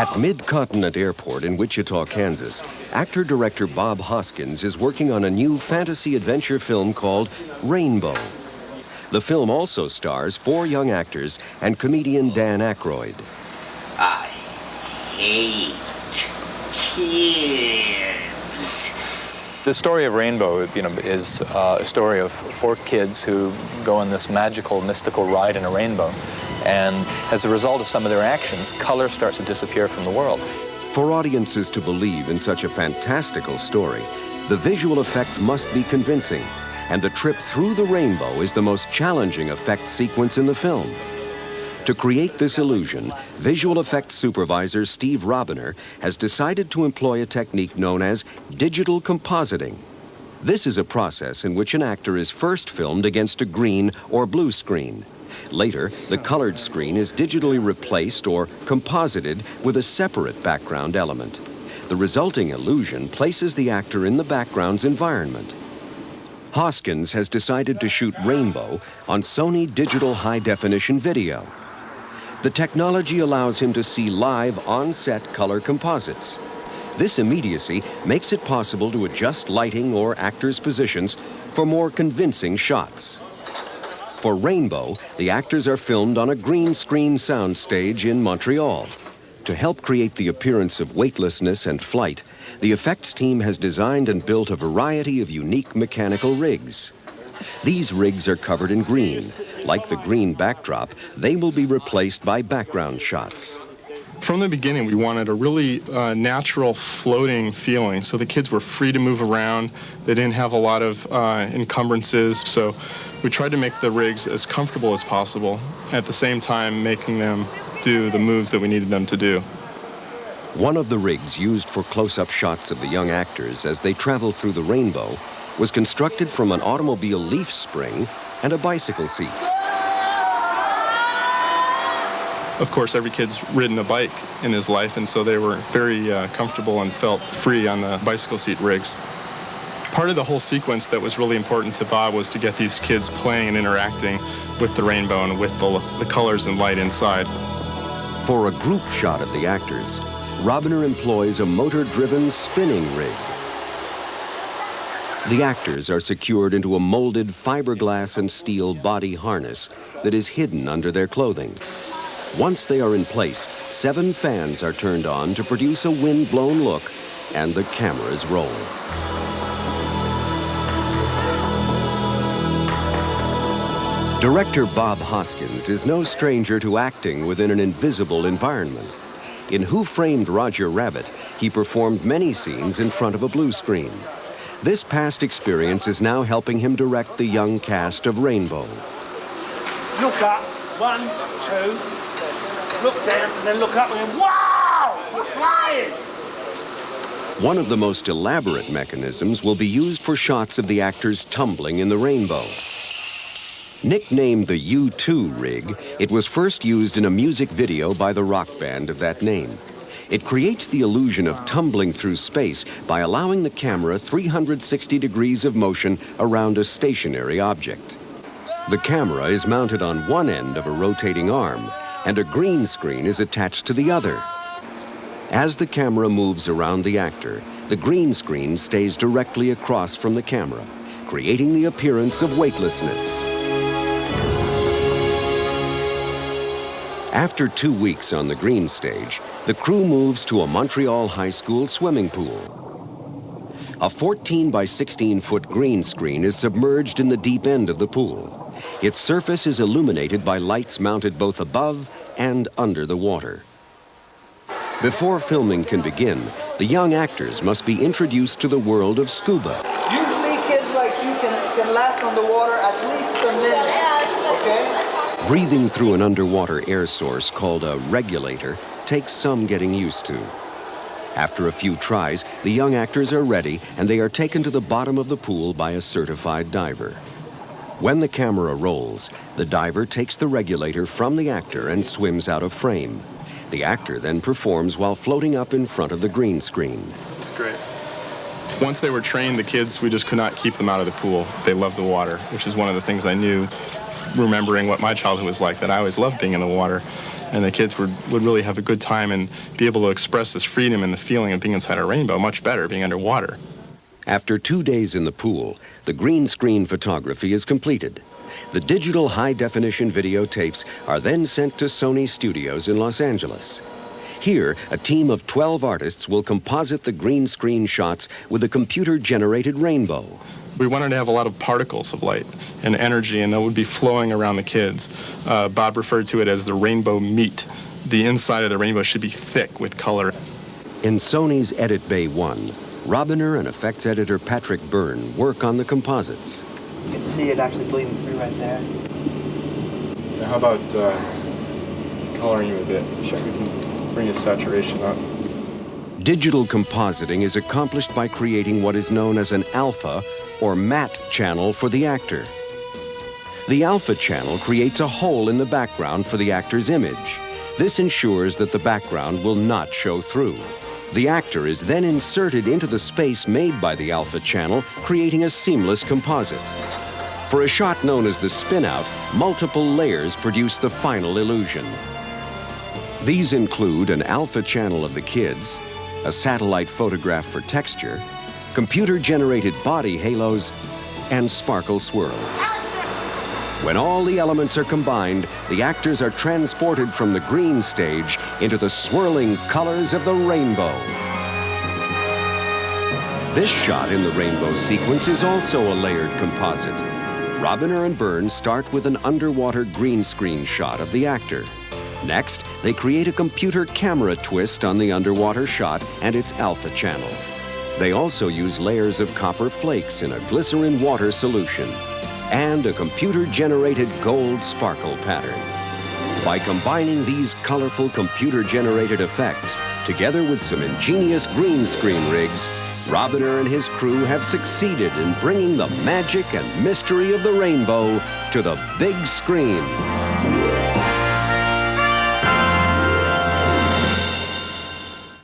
At Mid-Continent Airport in Wichita, Kansas, actor-director Bob Hoskins is working on a new fantasy adventure film called Rainbow. The film also stars 4 young actors and comedian Dan Aykroyd. I hate kids. The story of Rainbow, is a story of 4 kids who go on this magical, mystical ride in a rainbow. And as a result of some of their actions, color starts to disappear from the world. For audiences to believe in such a fantastical story, the visual effects must be convincing, and the trip through the rainbow is the most challenging effect sequence in the film. To create this illusion, visual effects supervisor Steve Robiner has decided to employ a technique known as digital compositing. This is a process in which an actor is first filmed against a green or blue screen. Later, the colored screen is digitally replaced or composited with a separate background element. The resulting illusion places the actor in the background's environment. Hoskins has decided to shoot Rainbow on Sony digital high-definition video. The technology allows him to see live on-set color composites. This immediacy makes it possible to adjust lighting or actors' positions for more convincing shots. For Rainbow, the actors are filmed on a green screen soundstage in Montreal. To help create the appearance of weightlessness and flight, the effects team has designed and built a variety of unique mechanical rigs. These rigs are covered in green. Like the green backdrop, they will be replaced by background shots. From the beginning, we wanted a really natural floating feeling, so the kids were free to move around. They didn't have a lot of encumbrances, so we tried to make the rigs as comfortable as possible, at the same time making them do the moves that we needed them to do. One of the rigs used for close-up shots of the young actors as they travel through the rainbow was constructed from an automobile leaf spring and a bicycle seat. Of course, every kid's ridden a bike in his life, and so they were very comfortable and felt free on the bicycle seat rigs. Part of the whole sequence that was really important to Bob was to get these kids playing and interacting with the rainbow and with the colors and light inside. For a group shot of the actors, Robiner employs a motor-driven spinning rig. The actors are secured into a molded fiberglass and steel body harness that is hidden under their clothing. Once they are in place, 7 fans are turned on to produce a wind-blown look, and the cameras roll. Director Bob Hoskins is no stranger to acting within an invisible environment. In Who Framed Roger Rabbit, he performed many scenes in front of a blue screen. This past experience is now helping him direct the young cast of Rainbow. Look up, 1, 2, look down, and then look up and then, wow, we're flying! One of the most elaborate mechanisms will be used for shots of the actors tumbling in the rainbow. Nicknamed the U2 rig, it was first used in a music video by the rock band of that name. It creates the illusion of tumbling through space by allowing the camera 360 degrees of motion around a stationary object. The camera is mounted on one end of a rotating arm, and a green screen is attached to the other. As the camera moves around the actor, the green screen stays directly across from the camera, creating the appearance of weightlessness. After 2 weeks on the green stage, the crew moves to a Montreal high school swimming pool. A 14 by 16-foot green screen is submerged in the deep end of the pool. Its surface is illuminated by lights mounted both above and under the water. Before filming can begin, the young actors must be introduced to the world of scuba. Usually kids like you can last on the water at least a minute, okay? Breathing through an underwater air source called a regulator takes some getting used to. After a few tries, the young actors are ready and they are taken to the bottom of the pool by a certified diver. When the camera rolls, the diver takes the regulator from the actor and swims out of frame. The actor then performs while floating up in front of the green screen. It's great. Once they were trained, the kids, we just could not keep them out of the pool. They loved the water, which is one of the things I knew remembering what my childhood was like, that I always loved being in the water. And the kids would really have a good time and be able to express this freedom and the feeling of being inside a rainbow much better, being underwater. After 2 days in the pool, the green screen photography is completed. The digital high-definition videotapes are then sent to Sony Studios in Los Angeles. Here, a team of 12 artists will composite the green screen shots with a computer-generated rainbow. We wanted to have a lot of particles of light and energy, and that would be flowing around the kids. Bob referred to it as the rainbow meat. The inside of the rainbow should be thick with color. In Sony's Edit Bay 1, Robiner and effects editor Patrick Byrne work on the composites. You can see it actually bleeding through right there. How about coloring you a bit? Sure. We can bring his saturation up. Digital compositing is accomplished by creating what is known as an alpha or matte channel for the actor. The alpha channel creates a hole in the background for the actor's image. This ensures that the background will not show through. The actor is then inserted into the space made by the alpha channel, creating a seamless composite. For a shot known as the spin-out, multiple layers produce the final illusion. These include an alpha channel of the kids, a satellite photograph for texture, computer-generated body halos, and sparkle swirls. When all the elements are combined, the actors are transported from the green stage into the swirling colors of the rainbow. This shot in the rainbow sequence is also a layered composite. Robiner and Byrne start with an underwater green screen shot of the actor. Next, they create a computer camera twist on the underwater shot and its alpha channel. They also use layers of copper flakes in a glycerin water solution and a computer-generated gold sparkle pattern. By combining these colorful computer-generated effects together with some ingenious green screen rigs, Robiner and his crew have succeeded in bringing the magic and mystery of the rainbow to the big screen.